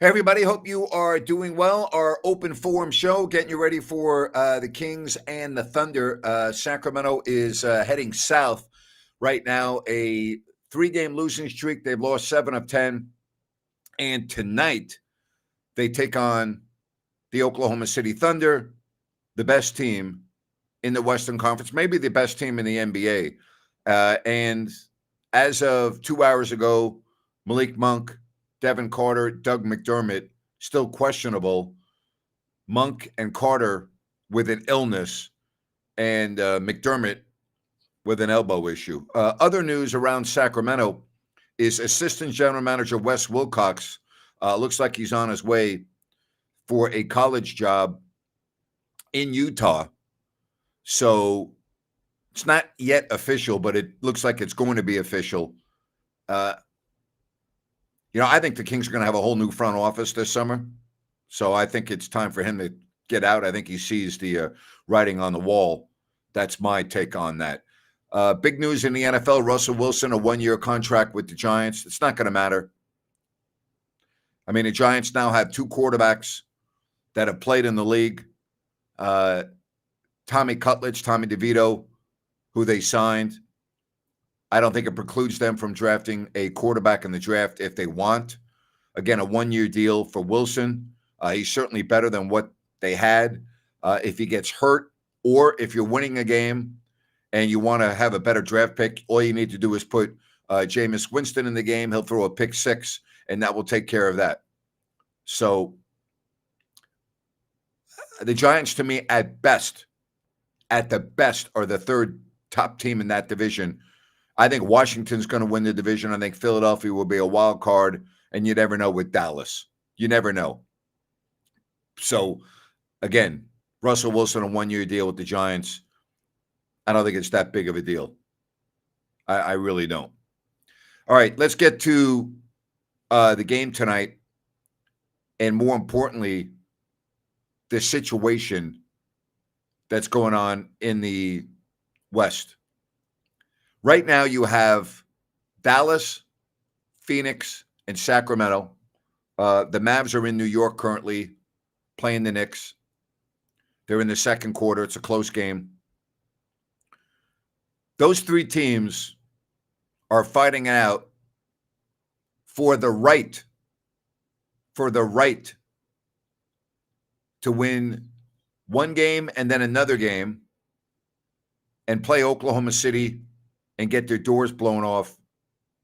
Hey, everybody. Hope you are doing well. Our open forum show, getting you ready for the Kings and the Thunder. Sacramento is heading south right now, a three-game losing streak. They've lost 7 of 10. And tonight, they take on the Oklahoma City Thunder, the best team in the Western Conference, maybe the best team in the NBA. And as of 2 hours ago, Malik Monk, Devin Carter, Doug McDermott, still questionable. Monk and Carter with an illness, and McDermott with an elbow issue. Other news around Sacramento is Assistant General Manager Wes Wilcox. Looks like he's on his way for a college job in Utah. So it's not yet official, but it looks like it's going to be official. I think the Kings are going to have a whole new front office this summer. So I think it's time for him to get out. I think he sees the writing on the wall. That's my take on that. Big news in the NFL, Russell Wilson, a one-year contract with the Giants. It's not going to matter. I mean, the Giants now have two quarterbacks that have played in the league. Tommy Cutlitz, Tommy DeVito, who they signed. I don't think it precludes them from drafting a quarterback in the draft if they want. Again, a one-year deal for Wilson. He's certainly better than what they had. If he gets hurt or if you're winning a game and you want to have a better draft pick, all you need to do is put Jameis Winston in the game. He'll throw a pick six, and that will take care of that. So the Giants, to me, at the best, are the third top team in that division. I think Washington's going to win the division. I think Philadelphia will be a wild card, and you never know with Dallas. You never know. So, again, Russell Wilson, a one-year deal with the Giants. I don't think it's that big of a deal. I really don't. All right, let's get to the game tonight, and more importantly, the situation that's going on in the West. Right now, you have Dallas, Phoenix, and Sacramento. The Mavs are in New York currently playing the Knicks. They're in the second quarter. It's a close game. Those three teams are fighting out for the right to win one game and then another game and play Oklahoma City and get their doors blown off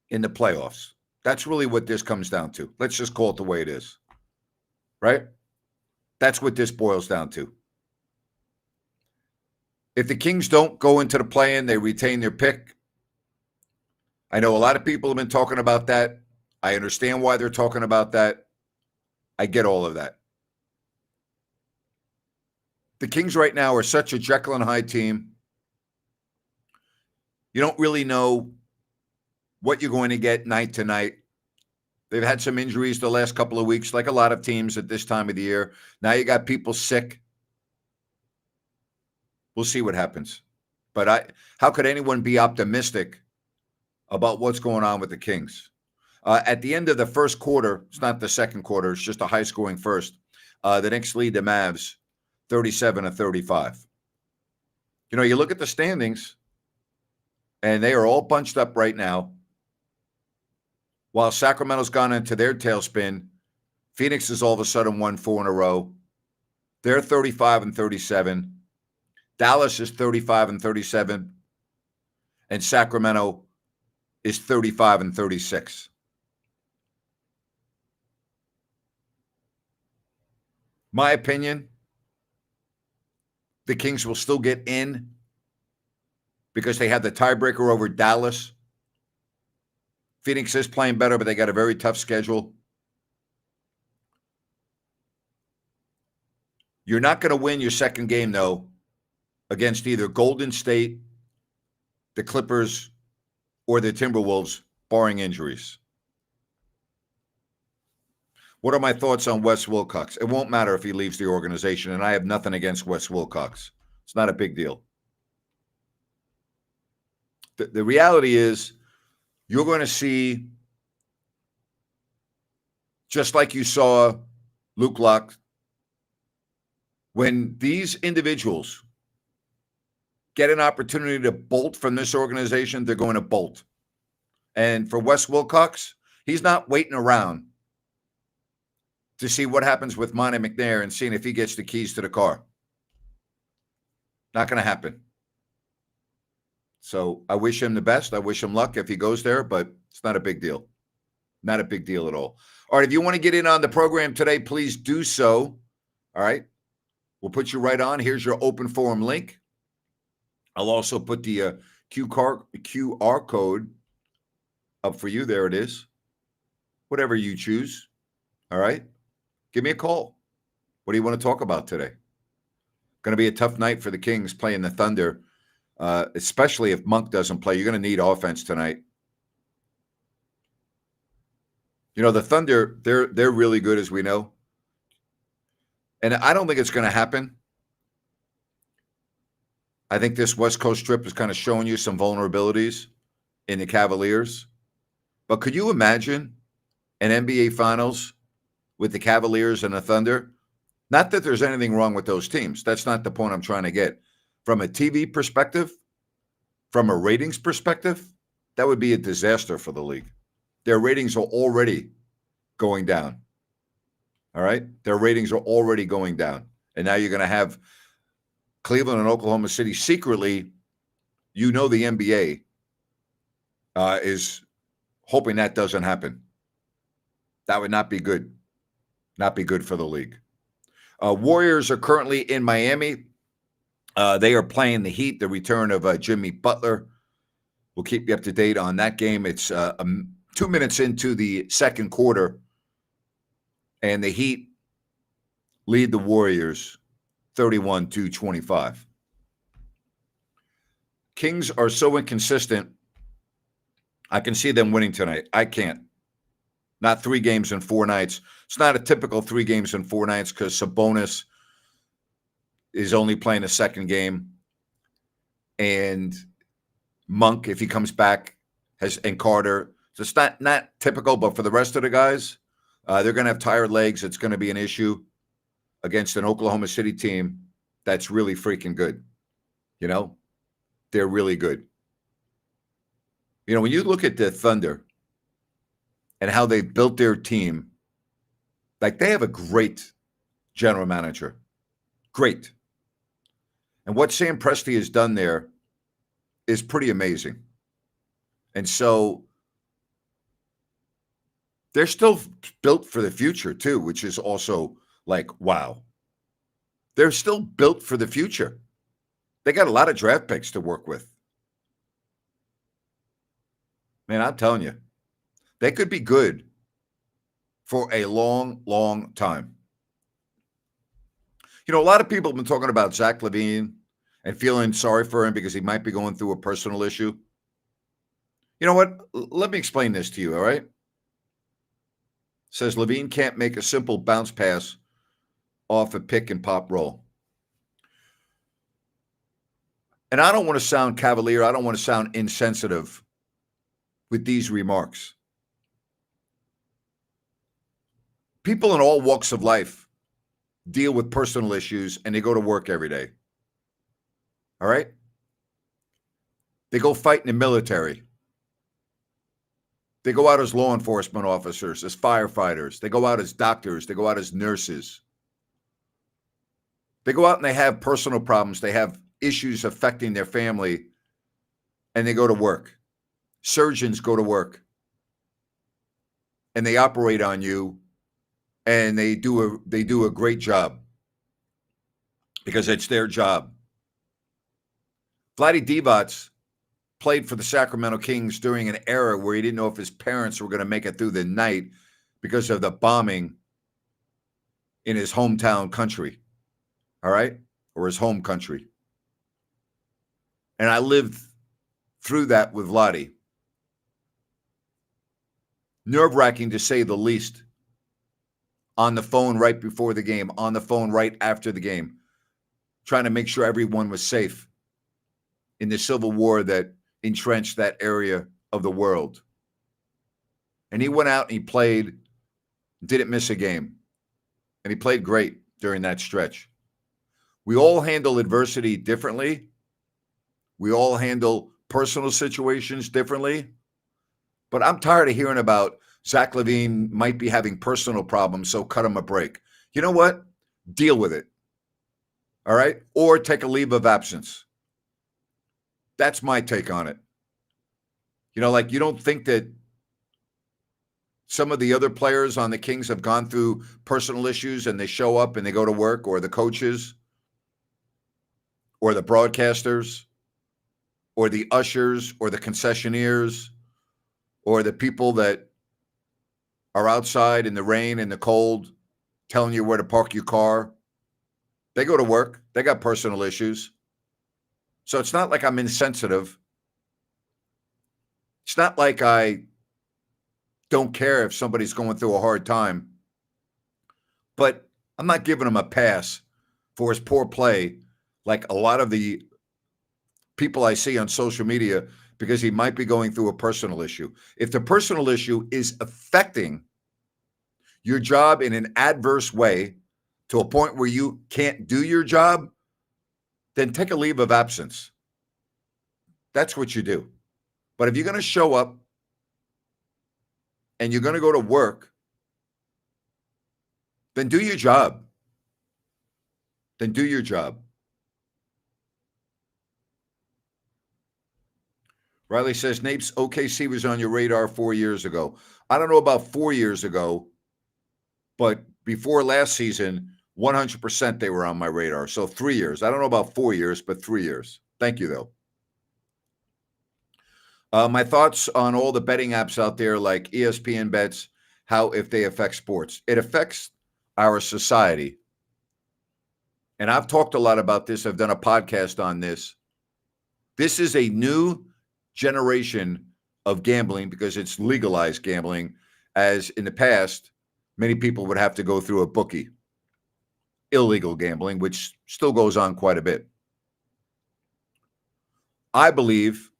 in the playoffs. That's really what this comes down to. Let's just call it the way it is, right? That's what this boils down to. If the Kings don't go into the play-in, they retain their pick. I know a lot of people have been talking about that. I understand why they're talking about that. I get all of that. The Kings right now are such a Jekyll and Hyde team. You don't really know what you're going to get night to night. They've had some injuries the last couple of weeks, like a lot of teams at this time of the year. Now you got people sick. We'll see what happens. But how could anyone be optimistic about what's going on with the Kings? At the end of the first quarter, it's not the second quarter, it's just a high-scoring first. The Knicks lead the Mavs 37-35. You look at the standings, and they are all bunched up right now. While Sacramento's gone into their tailspin, Phoenix has all of a sudden won 4 in a row. They're 35-37. Dallas is 35-37. And Sacramento is 35-36. My opinion, the Kings will still get in because they have the tiebreaker over Dallas. Phoenix is playing better, but they got a very tough schedule. You're not going to win your second game, though, against either Golden State, the Clippers, or the Timberwolves, barring injuries. What are my thoughts on Wes Wilcox? It won't matter if he leaves the organization, and I have nothing against Wes Wilcox. It's not a big deal. The reality is you're going to see just like you saw Luke Locke. When these individuals get an opportunity to bolt from this organization, they're going to bolt. And for Wes Wilcox, he's not waiting around to see what happens with Monty McNair and seeing if he gets the keys to the car. Not going to happen. So I wish him the best. I wish him luck if he goes there, but it's not a big deal. Not a big deal at all. All right, if you want to get in on the program today, please do so. All right. We'll put you right on. Here's your open forum link. I'll also put the QR code up for you. There it is. Whatever you choose. All right. Give me a call. What do you want to talk about today? Going to be a tough night for the Kings playing the Thunder, especially if Monk doesn't play. You're going to need offense tonight. You know, the Thunder, they're really good, as we know. And I don't think it's going to happen. I think this West Coast trip is kind of showing you some vulnerabilities in the Cavaliers. But could you imagine an NBA Finals with the Cavaliers and the Thunder? Not that there's anything wrong with those teams. That's not the point I'm trying to get. From a TV perspective, from a ratings perspective, that would be a disaster for the league. Their ratings are already going down. All right? Their ratings are already going down. And now you're going to have Cleveland and Oklahoma City secretly. You know the NBA is hoping that doesn't happen. That would not be good. Not be good for the league. Warriors are currently in Miami. They are playing the Heat, the return of Jimmy Butler. We'll keep you up to date on that game. It's 2 minutes into the second quarter, and the Heat lead the Warriors 31-25. Kings are so inconsistent. I can see them winning tonight. I can't. Not 3 games in 4 nights. It's not a typical 3 games in 4 nights because Sabonis is only playing a second game. And Monk, if he comes back, and Carter. So it's not typical, but for the rest of the guys, they're going to have tired legs. It's going to be an issue against an Oklahoma City team that's really freaking good. You know, they're really good. You know, when you look at the Thunder and how they built their team, like they have a great general manager. Great. And what Sam Presti has done there is pretty amazing. And so they're still built for the future too, which is also like, wow. They're still built for the future. They got a lot of draft picks to work with. Man, I'm telling you, they could be good for a long, long time. You know, a lot of people have been talking about Zach LaVine and feeling sorry for him because he might be going through a personal issue. You know what? Let me explain this to you, all right? It says LaVine can't make a simple bounce pass off a pick and pop roll. And I don't want to sound cavalier. I don't want to sound insensitive with these remarks. People in all walks of life deal with personal issues and they go to work every day. All right? They go fight in the military. They go out as law enforcement officers, as firefighters. They go out as doctors. They go out as nurses. They go out and they have personal problems. They have issues affecting their family, and they go to work. Surgeons go to work, and they operate on you, and they do a great job because it's their job. Vlade Divac played for the Sacramento Kings during an era where he didn't know if his parents were going to make it through the night because of the bombing in his hometown country, all right, or his home country. And I lived through that with Vlade. Nerve-wracking to say the least. On the phone right before the game, on the phone right after the game, trying to make sure everyone was safe in the civil war that entrenched that area of the world. And he went out and he played didn't miss a game. And he played great during that stretch. We all handle adversity differently. We all handle personal situations differently. But I'm tired of hearing about Zach LaVine might be having personal problems, so cut him a break. You know what? Deal with it. All right? Or take a leave of absence. That's my take on it. Like you don't think that some of the other players on the Kings have gone through personal issues and they show up and they go to work, or the coaches, or the broadcasters, or the ushers, or the concessionaires, or the people that are outside in the rain and the cold telling you where to park your car. They go to work. They got personal issues. So it's not like I'm insensitive. It's not like I don't care if somebody's going through a hard time. But I'm not giving him a pass for his poor play like a lot of the people I see on social media, because he might be going through a personal issue. If the personal issue is affecting your job in an adverse way to a point where you can't do your job, then take a leave of absence. That's what you do. But if you're going to show up and you're going to go to work, then do your job. Then do your job. Riley says, Napes, OKC was on your radar 4 years ago. I don't know about 4 years ago, but before last season, 100% they were on my radar. So 3 years. I don't know about 4 years, but 3 years. Thank you, though. My thoughts on all the betting apps out there like ESPN Bets, how if they affect sports. It affects our society. And I've talked a lot about this. I've done a podcast on this. This is a new generation of gambling because it's legalized gambling, as in the past, many people would have to go through a bookie. Illegal gambling, which still goes on quite a bit. I believe,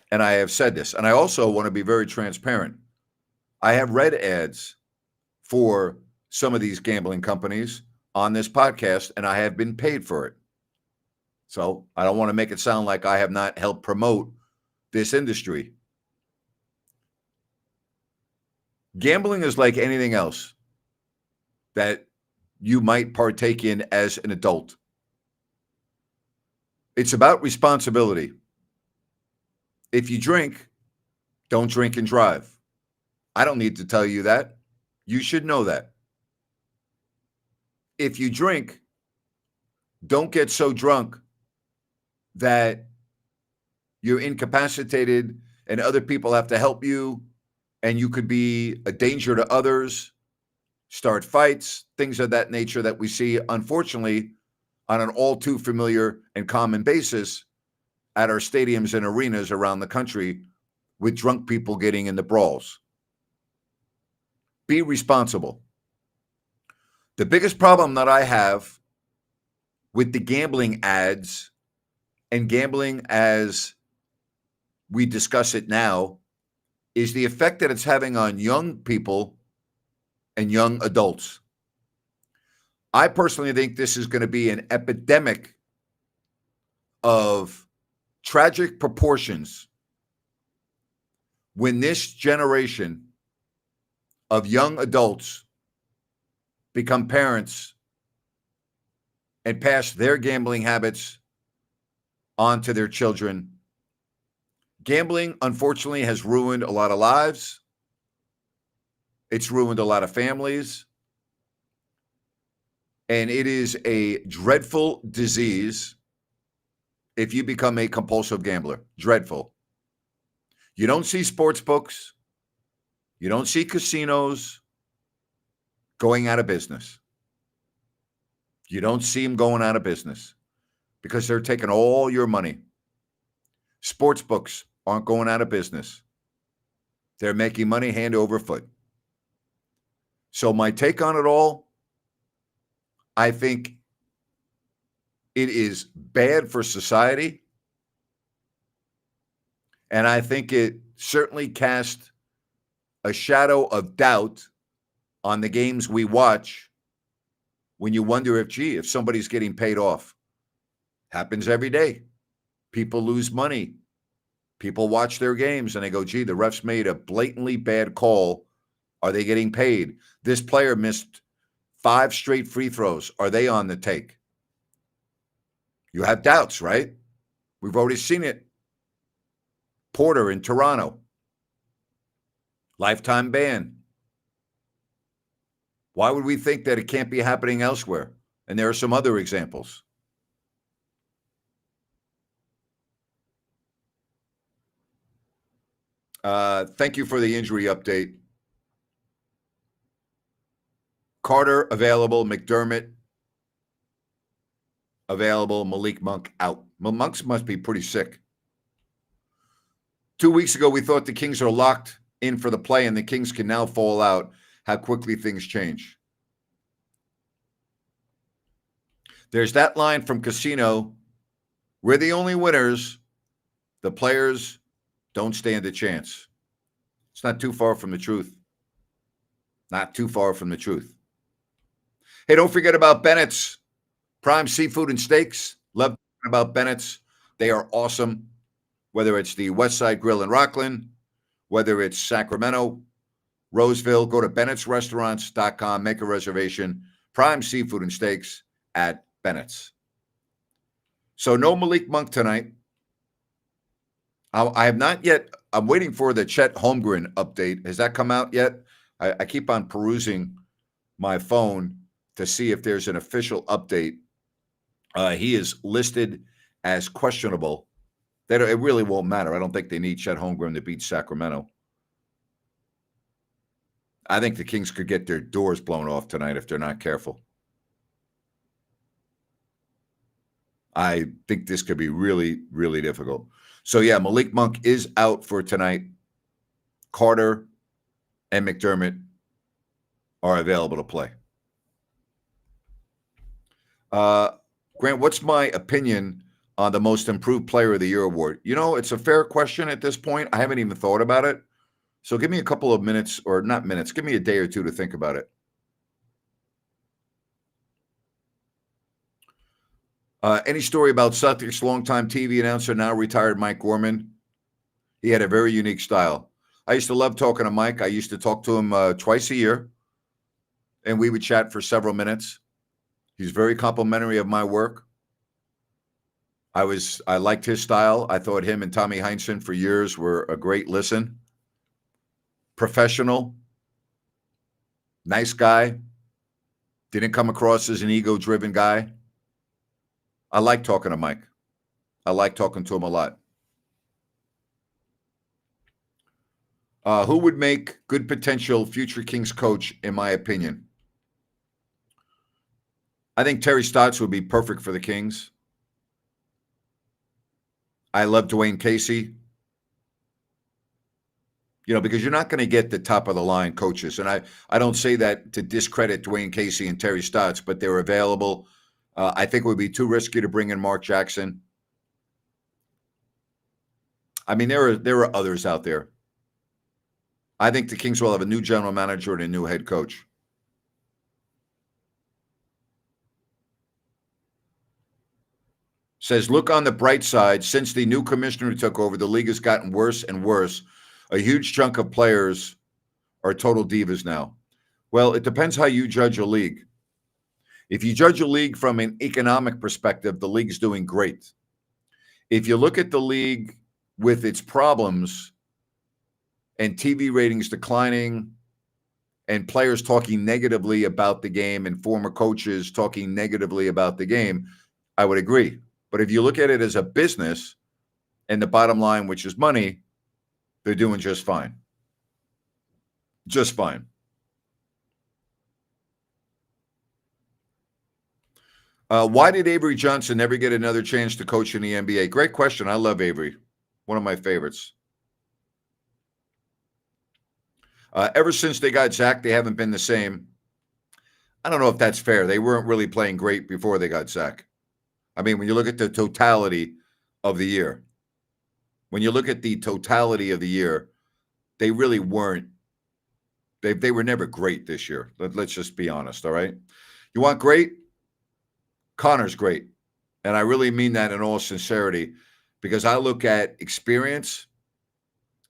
and I have said this, and I also want to be very transparent. I have read ads for some of these gambling companies on this podcast, and I have been paid for it. So I don't want to make it sound like I have not helped promote this industry. Gambling is like anything else that you might partake in as an adult. It's about responsibility. If you drink, don't drink and drive. I don't need to tell you that. You should know that. If you drink, don't get so drunk that you're incapacitated and other people have to help you and you could be a danger to others, start fights, things of that nature that we see, unfortunately, on an all too familiar and common basis at our stadiums and arenas around the country with drunk people getting in the brawls. Be responsible. The biggest problem that I have with the gambling ads and gambling as we discuss it now is the effect that it's having on young people and young adults. I personally think this is going to be an epidemic of tragic proportions when this generation of young adults become parents and pass their gambling habits on to their children. Gambling, unfortunately, has ruined a lot of lives. It's ruined a lot of families. And it is a dreadful disease if you become a compulsive gambler. Dreadful. You don't see sports books. You don't see casinos going out of business. You don't see them going out of business because they're taking all your money. Sports books aren't going out of business. They're making money hand over foot. So my take on it all, I think it is bad for society. And I think it certainly cast a shadow of doubt on the games we watch when you wonder if somebody's getting paid off. Happens every day. People lose money. People watch their games and they go, gee, the refs made a blatantly bad call. Are they getting paid? This player missed 5 straight free throws. Are they on the take? You have doubts, right? We've already seen it. Porter in Toronto. Lifetime ban. Why would we think that it can't be happening elsewhere? And there are some other examples. Thank you for the injury update. Carter available, McDermott available, Malik Monk out. Monk must be pretty sick. 2 weeks ago, we thought the Kings are locked in for the play, and the Kings can now fall out. How quickly things change. There's that line from Casino. We're the only winners. The players don't stand a chance. It's not too far from the truth. Not too far from the truth. Hey, don't forget about Bennett's Prime Seafood and Steaks. Love talking about Bennett's. They are awesome. Whether it's the West Side Grill in Rockland, whether it's Sacramento, Roseville, go to bennettsrestaurants.com, make a reservation. Prime Seafood and Steaks at Bennett's. So no Malik Monk tonight. I have not yet. I'm waiting for the Chet Holmgren update. Has that come out yet? I keep on perusing my phone to see if there's an official update. He is listed as questionable. It really won't matter. I don't think they need Chet Holmgren to beat Sacramento. I think the Kings could get their doors blown off tonight if they're not careful. I think this could be really, really difficult. So, yeah, Malik Monk is out for tonight. Carter and McDermott are available to play. Grant, what's my opinion on the Most Improved Player of the Year award? You know, it's a fair question at this point. I haven't even thought about it. So give me a couple of minutes, or not minutes, give me a day or two to think about it. Any story about Celtics longtime TV announcer, now retired Mike Gorman? He had a very unique style. I used to love talking to Mike. I used to talk to him twice a year, and we would chat for several minutes. He's very complimentary of my work. I liked his style. I thought him and Tommy Heinsohn for years were a great listen. Professional, nice guy, didn't come across as an ego-driven guy. I like talking to Mike. I like talking to him a lot. Who would make good potential future Kings coach, in my opinion? I think Terry Stotts would be perfect for the Kings. I love Dwayne Casey. You know, because you're not going to get the top of the line coaches. And I don't say that to discredit Dwayne Casey and Terry Stotts, but they're available. I think it would be too risky to bring in Mark Jackson. I mean, there are others out there. I think the Kings will have a new general manager and a new head coach. Says, look on the bright side. Since the new commissioner took over, the league has gotten worse and worse. A huge chunk of players are total divas now. Well, it depends how you judge a league. If you judge a league from an economic perspective, the league's doing great. If you look at the league with its problems and TV ratings declining and players talking negatively about the game and former coaches talking negatively about the game, I would agree. But if you look at it as a business and the bottom line, which is money, they're doing just fine. Just fine. Why did Avery Johnson never get another chance to coach in the NBA? Great question. I love Avery. One of my favorites. Ever since they got Zach, they haven't been the same. I don't know if that's fair. They weren't really playing great before they got Zach. I mean, when you look at the totality of the year, they really weren't They were never great this year. Let's just be honest, all right? You want great? Connor's great. And I really mean that in all sincerity because I look at experience,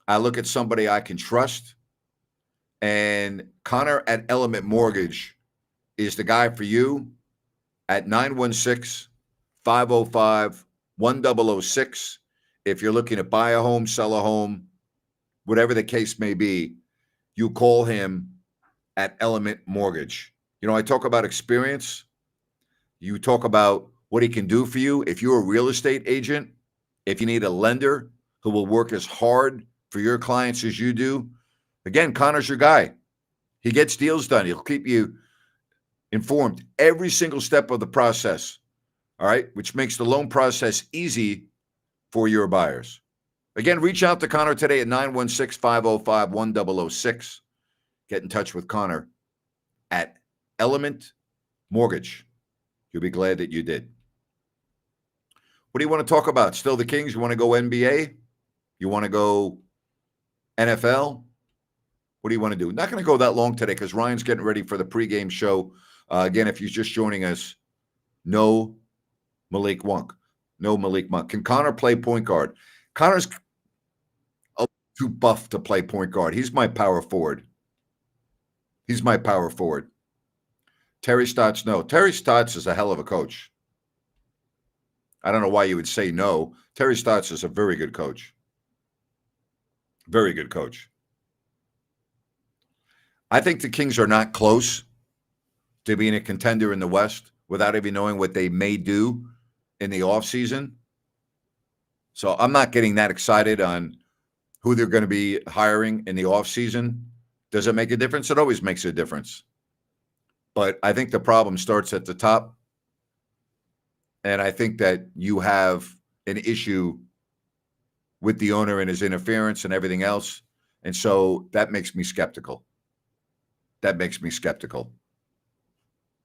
I look at somebody I can trust, and Connor at Element Mortgage is the guy for you at 916-505-1006. If you're looking to buy a home, sell a home, whatever the case may be, you call him at Element Mortgage. I talk about experience. You talk about what he can do for you. If you're a real estate agent, if you need a lender who will work as hard for your clients as you do, again, Connor's your guy. He gets deals done. He'll keep you informed every single step of the process, all right, which makes the loan process easy for your buyers. Again, reach out to Connor today at 916-505-1006. Get in touch with Connor at Element Mortgage. You'll be glad that you did. What do you want to talk about? Still the Kings? You want to go NBA? You want to go NFL? What do you want to do? Not going to go that long today because Ryan's getting ready for the pregame show. Again, if you're just joining us, no Malik Monk. No Malik Monk. Can Connor play point guard? Connor's too buff to play point guard. He's my power forward. Terry Stotts, no. Terry Stotts is a hell of a coach. I don't know why you would say no. Terry Stotts is a very good coach. Very good coach. I think the Kings are not close to being a contender in the West without even knowing what they may do in the offseason. So I'm not getting that excited on who they're going to be hiring in the offseason. Does it make a difference? It always makes a difference. But I think the problem starts at the top. And I think that you have an issue with the owner and his interference and everything else. And so that makes me skeptical.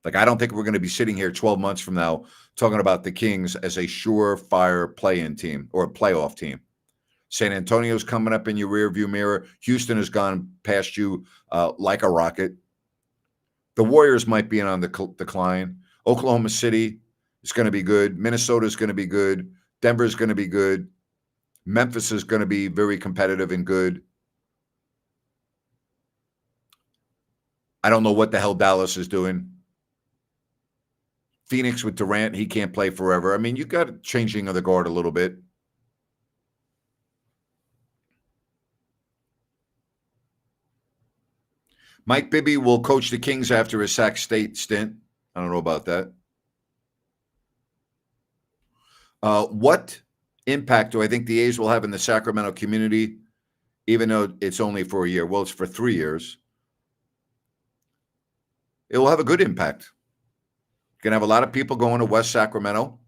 Like, I don't think we're going to be sitting here 12 months from now talking about the Kings as a surefire play-in team or a playoff team. San Antonio's coming up in your rearview mirror. Houston has gone past you like a rocket. The Warriors might be on the decline. Oklahoma City is going to be good. Minnesota is going to be good. Denver is going to be good. Memphis is going to be very competitive and good. I don't know what the hell Dallas is doing. Phoenix with Durant, he can't play forever. I mean, you got changing of the guard a little bit. Mike Bibby will coach the Kings after his Sac State stint. I don't know about that. What impact do I think the A's will have in the Sacramento community, even though it's only for a year? Well, it's for 3 years. It will have a good impact. You're going to have a lot of people going to West Sacramento.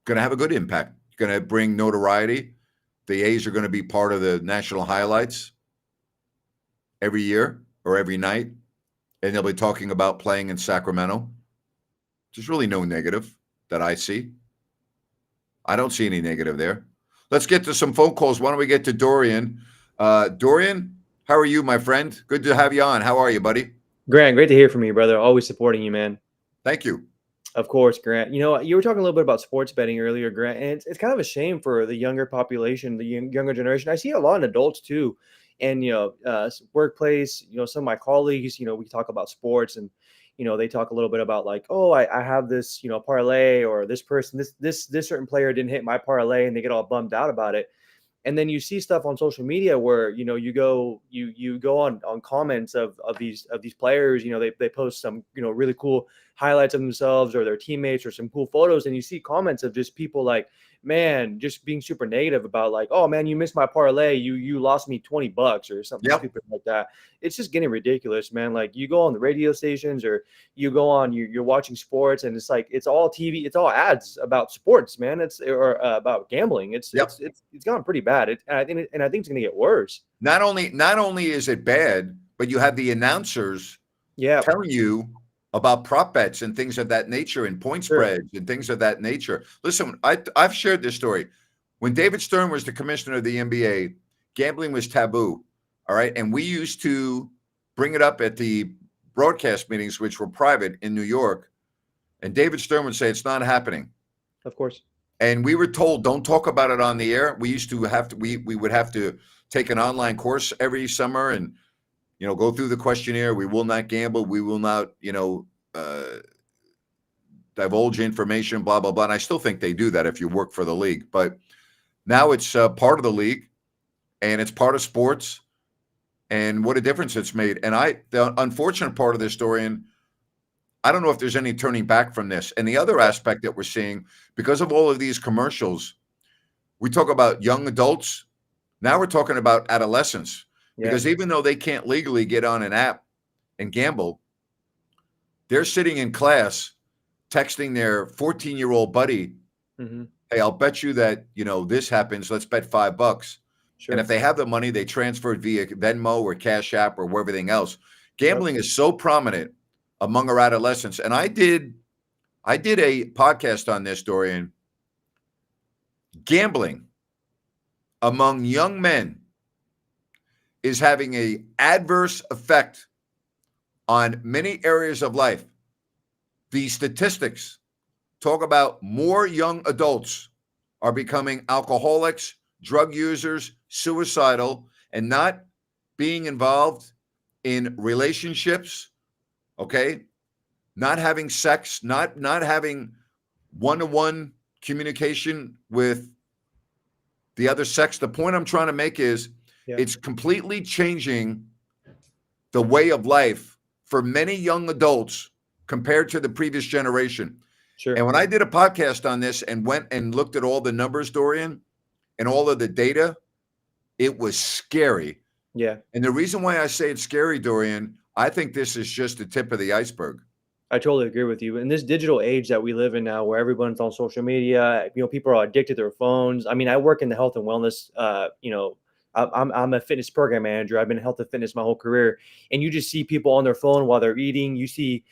Going to have a good impact. Going to bring notoriety. The A's are going to be part of the national highlights every year or every night. And they'll be talking about playing in Sacramento. There's really no negative that I see. I don't see any negative there. Let's get to some phone calls. Why don't we get to Dorian? Dorian, how are you, my friend? Good to have you on. How are you, buddy? Grant, great to hear from you, brother. Always supporting you, man. Thank you. Of course, Grant. You know, you were talking a little bit about sports betting earlier, Grant, and it's kind of a shame for the younger population, the younger generation. I see a lot in adults too, and workplace. Some of my colleagues. We talk about sports, and they talk a little bit about like, oh, I have this parlay, or this person, this certain player didn't hit my parlay, and they get all bummed out about it. And then you see stuff on social media where you go on comments of these players. They post some really cool highlights of themselves or their teammates or some cool photos, and you see comments of just people like, man, just being super negative about like, oh man, you missed my parlay, you lost me $20 or something stupid like that. It's just getting ridiculous, man. Like, you go on the radio stations or you go on, you're watching sports, and it's like it's all TV, it's all ads about sports, man. Or about gambling. It's gone pretty bad. And I think it's going to get worse. Not only is it bad, but you have the announcers telling you about prop bets and things of that nature and point spreads and things of that nature. Listen, I've shared this story. When David Stern was the commissioner of the NBA, gambling was taboo. All right. And we used to bring it up at the broadcast meetings, which were private in New York. And David Stern would say, it's not happening. Of course. And we were told, don't talk about it on the air. We used to have to, we would have to take an online course every summer and, go through the questionnaire. We will not gamble. We will not, divulge information, blah, blah, blah. And I still think they do that if you work for the league. But now it's part of the league and it's part of sports. And what a difference it's made. And the unfortunate part of this story, and I don't know if there's any turning back from this. And the other aspect that we're seeing, because of all of these commercials, we talk about young adults. Now we're talking about adolescents. Yeah. Because even though they can't legally get on an app and gamble, they're sitting in class texting their 14-year-old buddy, hey, I'll bet you that, this happens. Let's bet $5. Sure. And if they have the money, they transfer it via Venmo or Cash App or everything else. Gambling is so prominent among our adolescents. And I did a podcast on this, Dorian. Gambling among young men is having an adverse effect on many areas of life. The statistics talk about more young adults are becoming alcoholics, drug users, suicidal, and not being involved in relationships, okay? Not having sex, not having one-to-one communication with the other sex. The point I'm trying to make is it's completely changing the way of life for many young adults compared to the previous generation. Sure. And when I did a podcast on this and went and looked at all the numbers, Dorian, and all of the data, it was scary. Yeah. And the reason why I say it's scary, Dorian, I think this is just the tip of the iceberg. I totally agree with you. In this digital age that we live in now, where everyone's on social media, people are addicted to their phones. I mean, I work in the health and wellness, I'm a fitness program manager. I've been in health and fitness my whole career, and you just see people on their phone while they're eating. You see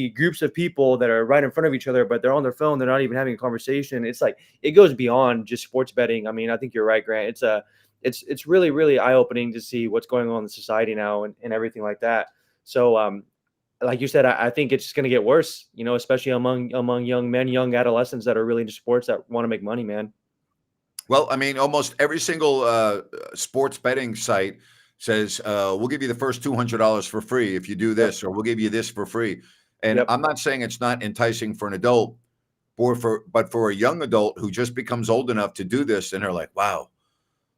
groups of people that are right in front of each other, but they're on their phone. They're not even having a conversation. It's like, it goes beyond just sports betting. I mean, I think you're right, Grant. It's really, really eye opening to see what's going on in society now and everything like that. So, like you said, I think it's just going to get worse, especially among young men, young adolescents that are really into sports that want to make money, man. Well, I mean, almost every single sports betting site says, we'll give you the first $200 for free if you do this, or we'll give you this for free. And I'm not saying it's not enticing for an adult, but for a young adult who just becomes old enough to do this, and they're like, wow,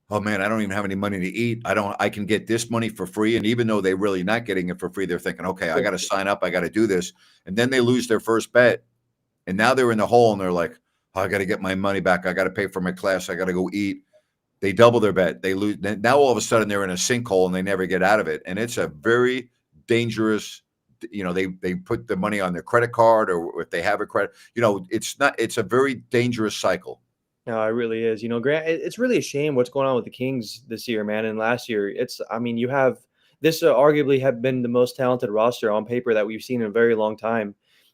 oh man, I don't even have any money to eat. I can get this money for free. And even though they're really not getting it for free, they're thinking, okay, I got to sign up. I got to do this. And then they lose their first bet. And now they're in the hole and they're like, oh, I got to get my money back. I got to pay for my class. I got to go eat. They double their bet. They lose. Now all of a sudden they're in a sinkhole and they never get out of it. And it's a very dangerous, they put the money on their credit card, or if they have a credit, it's a very dangerous cycle. No, it really is. Grant, it's really a shame what's going on with the Kings this year, man. And last year, you have this arguably have been the most talented roster on paper that we've seen in a very long time.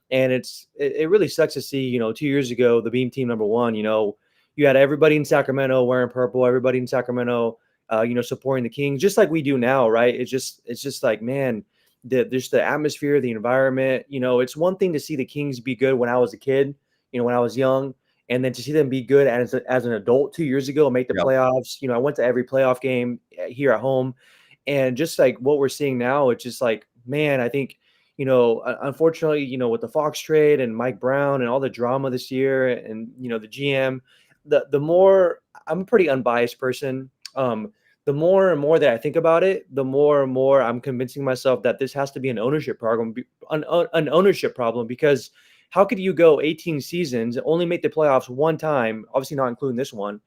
And it really sucks to see, 2 years ago, the Beam Team #1, you had everybody in Sacramento wearing purple, everybody in Sacramento, supporting the Kings, just like we do now, right? It's just like, man, there's the atmosphere, the environment. It's one thing to see the Kings be good when I was a kid, when I was young. And then to see them be good as an adult 2 years ago and make the playoffs, I went to every playoff game here at home. And just like what we're seeing now, it's just like, man, I think, unfortunately, with the Fox trade and Mike Brown and all the drama this year and, the GM, the more, I'm a pretty unbiased person. The more and more that I think about it, the more and more I'm convincing myself that this has to be an ownership problem, because how could you go 18 seasons, only make the playoffs one time, obviously not including this one?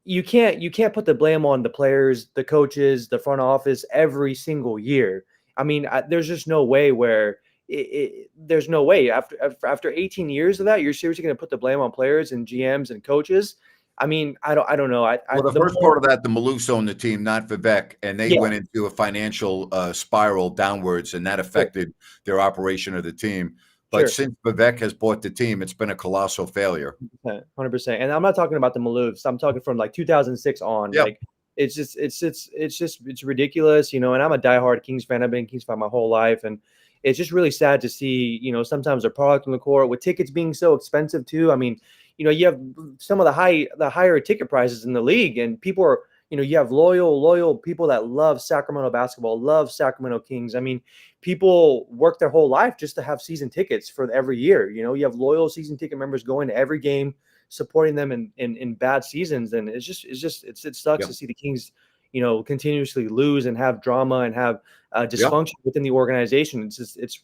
You can't put the blame on the players, the coaches, the front office every single year. I mean, there's just no way where there's no way after 18 years of that, you're seriously going to put the blame on players and GMs and coaches. I mean, I don't know. The first part of that, the Maloofs owned the team, not Vivek, and they went into a financial spiral downwards, and that affected their operation of the team. But since Vivek has bought the team, it's been a colossal failure. 100%. And I'm not talking about the Maloofs. I'm talking from like 2006 on. Yep. Like it's ridiculous, you know. And I'm a diehard Kings fan. I've been a Kings fan my whole life, and it's just really sad to see, you know, sometimes the product on the court with tickets being so expensive too. I mean, you know, you have some of the higher ticket prices in the league, and people are, you know, you have loyal people that love Sacramento basketball, love Sacramento Kings. I mean, people work their whole life just to have season tickets for every year. You know, you have loyal season ticket members going to every game, supporting them in bad seasons, and it sucks Yeah. to see the Kings, you know, continuously lose and have drama and have Yeah. dysfunction within the organization. It's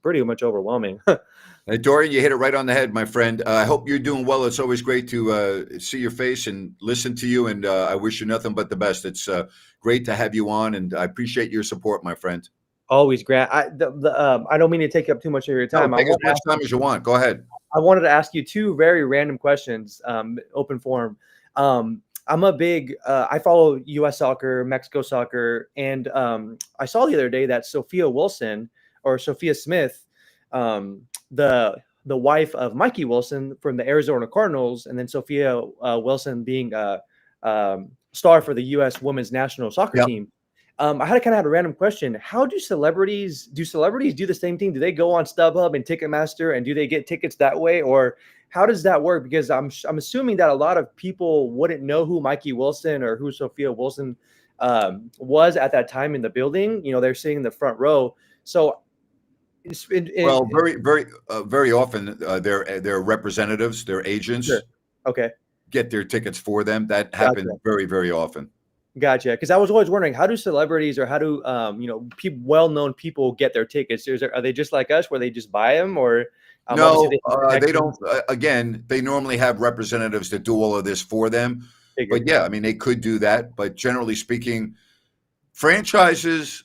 pretty much overwhelming. Dorian, you hit it right on the head, my friend. I hope you're doing well. It's always great to see your face and listen to you, and I wish you nothing but the best. It's great to have you on, and I appreciate your support, my friend. Always, Grant. I don't mean to take up too much of your No, time. take as much time as you want. Go ahead. I wanted to ask you two very random questions, open forum. I'm a big, I follow U.S. soccer, Mexico soccer, and I saw the other day that Sophia Wilson or Sophia Smith, the wife of Mikey Wilson from the Arizona Cardinals, and then Sophia Wilson being a star for the U.S. women's national soccer Yeah. team. I had a random question. How do celebrities do the same thing? Do they go on StubHub and Ticketmaster, and do they get tickets that way, or how does that work? Because I'm assuming that a lot of people wouldn't know who Mikey Wilson or who Sophia Wilson was at that time in the building. You know, they're sitting in the front row. So, Well, very often their representatives, their agents sure. Okay. get their tickets for them. That Gotcha. happens very, very often. Gotcha. Because I was always wondering, how do celebrities or how do you know, well-known people get their tickets? Are they just like us, where they just buy them, or No, obviously they they don't. Again, they normally have representatives that do all of this for them. figured. But yeah, I mean, they could do that. But generally speaking, franchises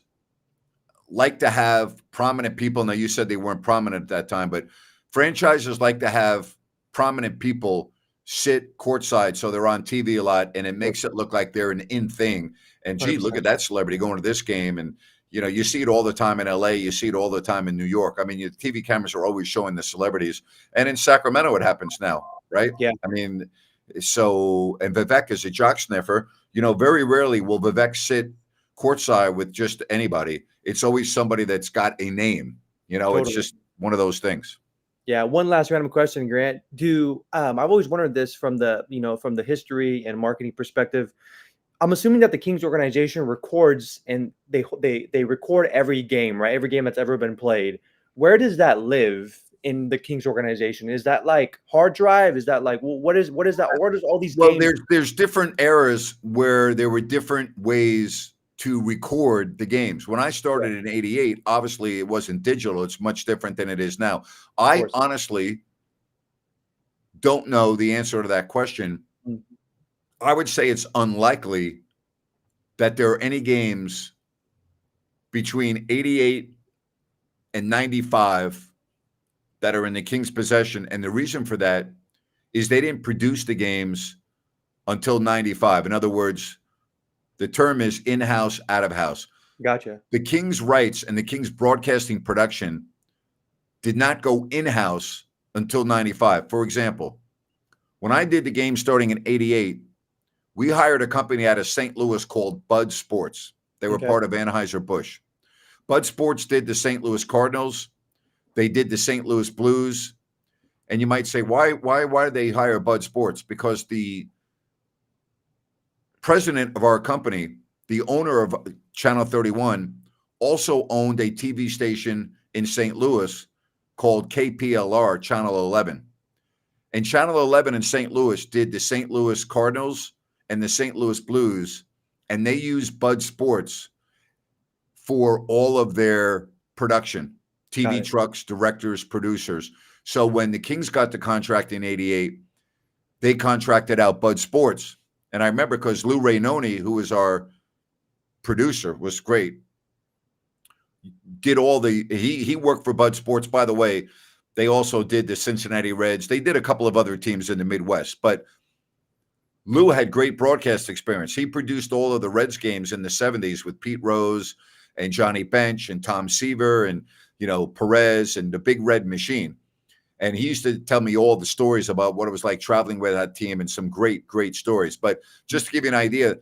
like to have prominent people. Now, you said they weren't prominent at that time, but franchises like to have prominent people sit courtside, so they're on TV a lot, and it makes it look like they're an in thing. And gee, look 100%. at that celebrity going to this game, and you know, you see it all the time in LA, you see it all the time in New York. I mean, your TV cameras are always showing the celebrities, and in Sacramento, it happens now, right? Yeah. I mean, so and Vivek is a jock sniffer. You know, very rarely will Vivek sit courtside with just anybody. It's always somebody that's got a name. You know, it's Totally. just one of those things. Yeah. One last random question, Grant. I've always wondered this from the history and marketing perspective. I'm assuming that the Kings organization records, and they record every game, right? Every game that's ever been played. Where does that live in the Kings organization? Is that like hard drive? Is that like, what is that? Where does all these Well, games? there's different eras where there were different ways to record the games. When I started in '88, obviously it wasn't digital. It's much different than it is now. I course. honestly don't know the answer to that question. Mm. I would say it's unlikely that there are any games between '88 and '95 that are in the Kings' possession. And the reason for that is they didn't produce the games until '95. In other words, the term is in-house, out-of-house. Gotcha. The Kings' rights and the Kings' broadcasting production did not go in-house until '95. For example, when I did the game starting in '88, we hired a company out of St. Louis called Bud Sports. They were Okay. part of Anheuser-Busch. Bud Sports did the St. Louis Cardinals. They did the St. Louis Blues. And you might say, why did they hire Bud Sports? Because the president of our company, the owner of Channel 31, also owned a TV station in St. Louis called KPLR, Channel 11. And Channel 11 in St. Louis did the St. Louis Cardinals and the St. Louis Blues, and they used Bud Sports for all of their production, TV trucks, directors, producers. So when the Kings got the contract in '88, they contracted out Bud Sports. And I remember because Lou Rainoni, who was our producer, was great. Did all he worked for Bud Sports. By the way, they also did the Cincinnati Reds. They did a couple of other teams in the Midwest, but Lou had great broadcast experience. He produced all of the Reds games in the '70s with Pete Rose and Johnny Bench and Tom Seaver and, you know, Perez and the Big Red Machine. And he used to tell me all the stories about what it was like traveling with that team and some great, great stories. But just to give you an idea,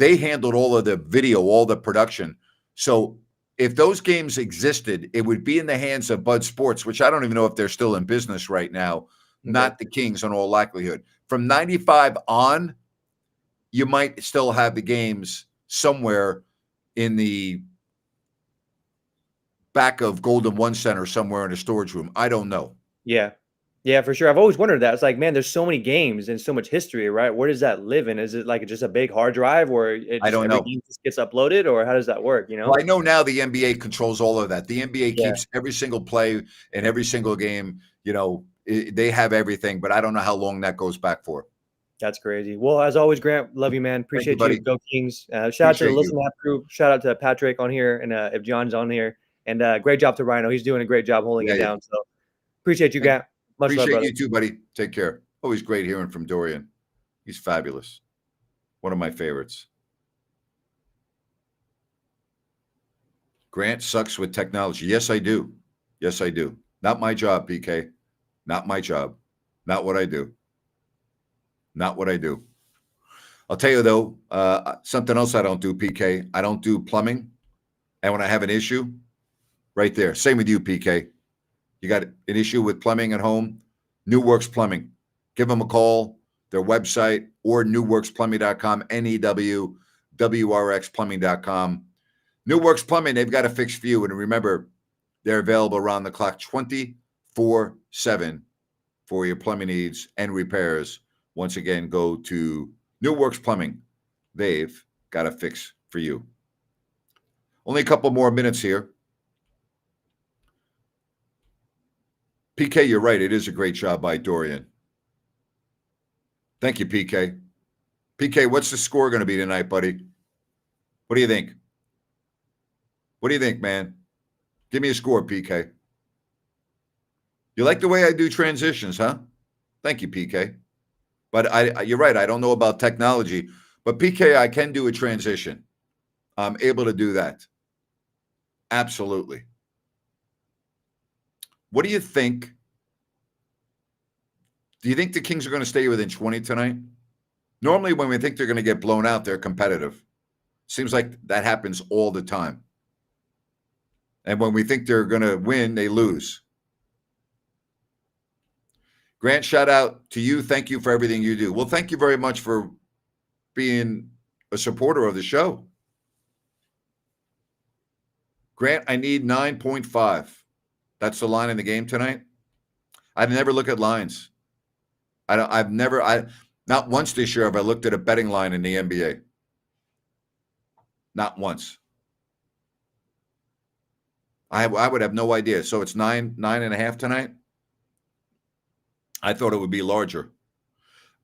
They handled all of the video, all the production. So if those games existed, it would be in the hands of Bud Sports, which I don't even know if they're still in business right now, Okay. not the Kings in all likelihood. From 95 on, you might still have the games somewhere in the back of Golden One Center somewhere in a storage room. I don't know. Yeah. Yeah, for sure. I've always wondered that. It's like, man, there's so many games and so much history, right? Where does that live in? Is it like just a big hard drive where it I just don't every know. game just gets uploaded, or how does that work, you Well, know? I know now the NBA controls all of that. The NBA Yeah, keeps every single play and every single game. They have everything, but I don't know how long that goes back for. that's crazy. Well, as always, Grant, love you, man. Thank you, Appreciate you. buddy. Go Kings. Shout out to the Appreciate you. Listen App crew. Shout out to Patrick on here, and if John's on here. And great job to Rhino. He's doing a great job holding Yeah, it yeah. down. So appreciate you, Grant. Much love, Appreciate brother. you too, buddy. Take care. Always great hearing from Dorian. He's fabulous. One of my favorites. Grant sucks with technology. Yes, I do. Yes, I do. Not my job, PK. Not my job. Not what I do. Not what I do. I'll tell you though, something else I don't do, PK. I don't do plumbing. And when I have an issue, right there. Same with you, PK. You got an issue with plumbing at home? New Works Plumbing. Give them a call, their website, or newworksplumbing.com, NEWWRXplumbing.com. New Works Plumbing, they've got a fix for you. And remember, they're available around the clock 24/7 for your plumbing needs and repairs. Once again, go to New Works Plumbing. They've got a fix for you. Only a couple more minutes here. PK, you're right. It is a great job by Dorian. Thank you, PK. PK, what's the score going to be tonight, buddy? What do you think? What do you think, man? Give me a score, PK. You like the way I do transitions, huh? Thank you, PK. But you're right. I don't know about technology, but PK, I can do a transition. I'm able to do that. Absolutely. What do you think? Do you think the Kings are going to stay within 20 tonight? Normally, when we think they're going to get blown out, they're competitive. Seems like that happens all the time. And when we think they're going to win, they lose. Grant, shout out to you. Thank you for everything you do. Well, thank you very much for being a supporter of the show. Grant, I need 9.5. That's the line in the game tonight. I never look at lines. Not once this year have I looked at a betting line in the NBA. Not once. I would have no idea. So it's 9.5 tonight. I thought it would be larger.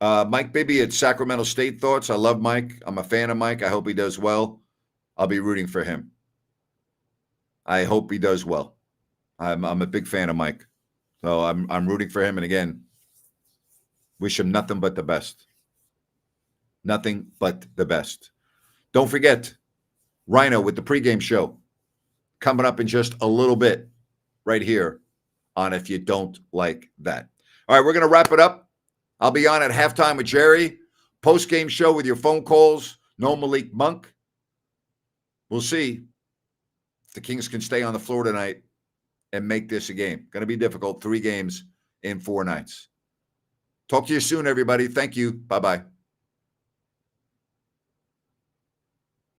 Mike Bibby at Sacramento State thoughts. I love Mike. I'm a fan of Mike. I hope he does well. I'll be rooting for him. I hope he does well. I'm a big fan of Mike. So I'm rooting for him. And again, wish him nothing but the best. Nothing but the best. Don't forget, Rhino with the pregame show coming up in just a little bit right here on If You Don't Like That. All right, we're going to wrap it up. I'll be on at halftime with Jerry. Post-game show with your phone calls. No Malik Monk. We'll see if the Kings can stay on the floor tonight and make this a game. Going to be difficult. 3 games in 4 nights. Talk to you soon, everybody. Thank you. Bye-bye.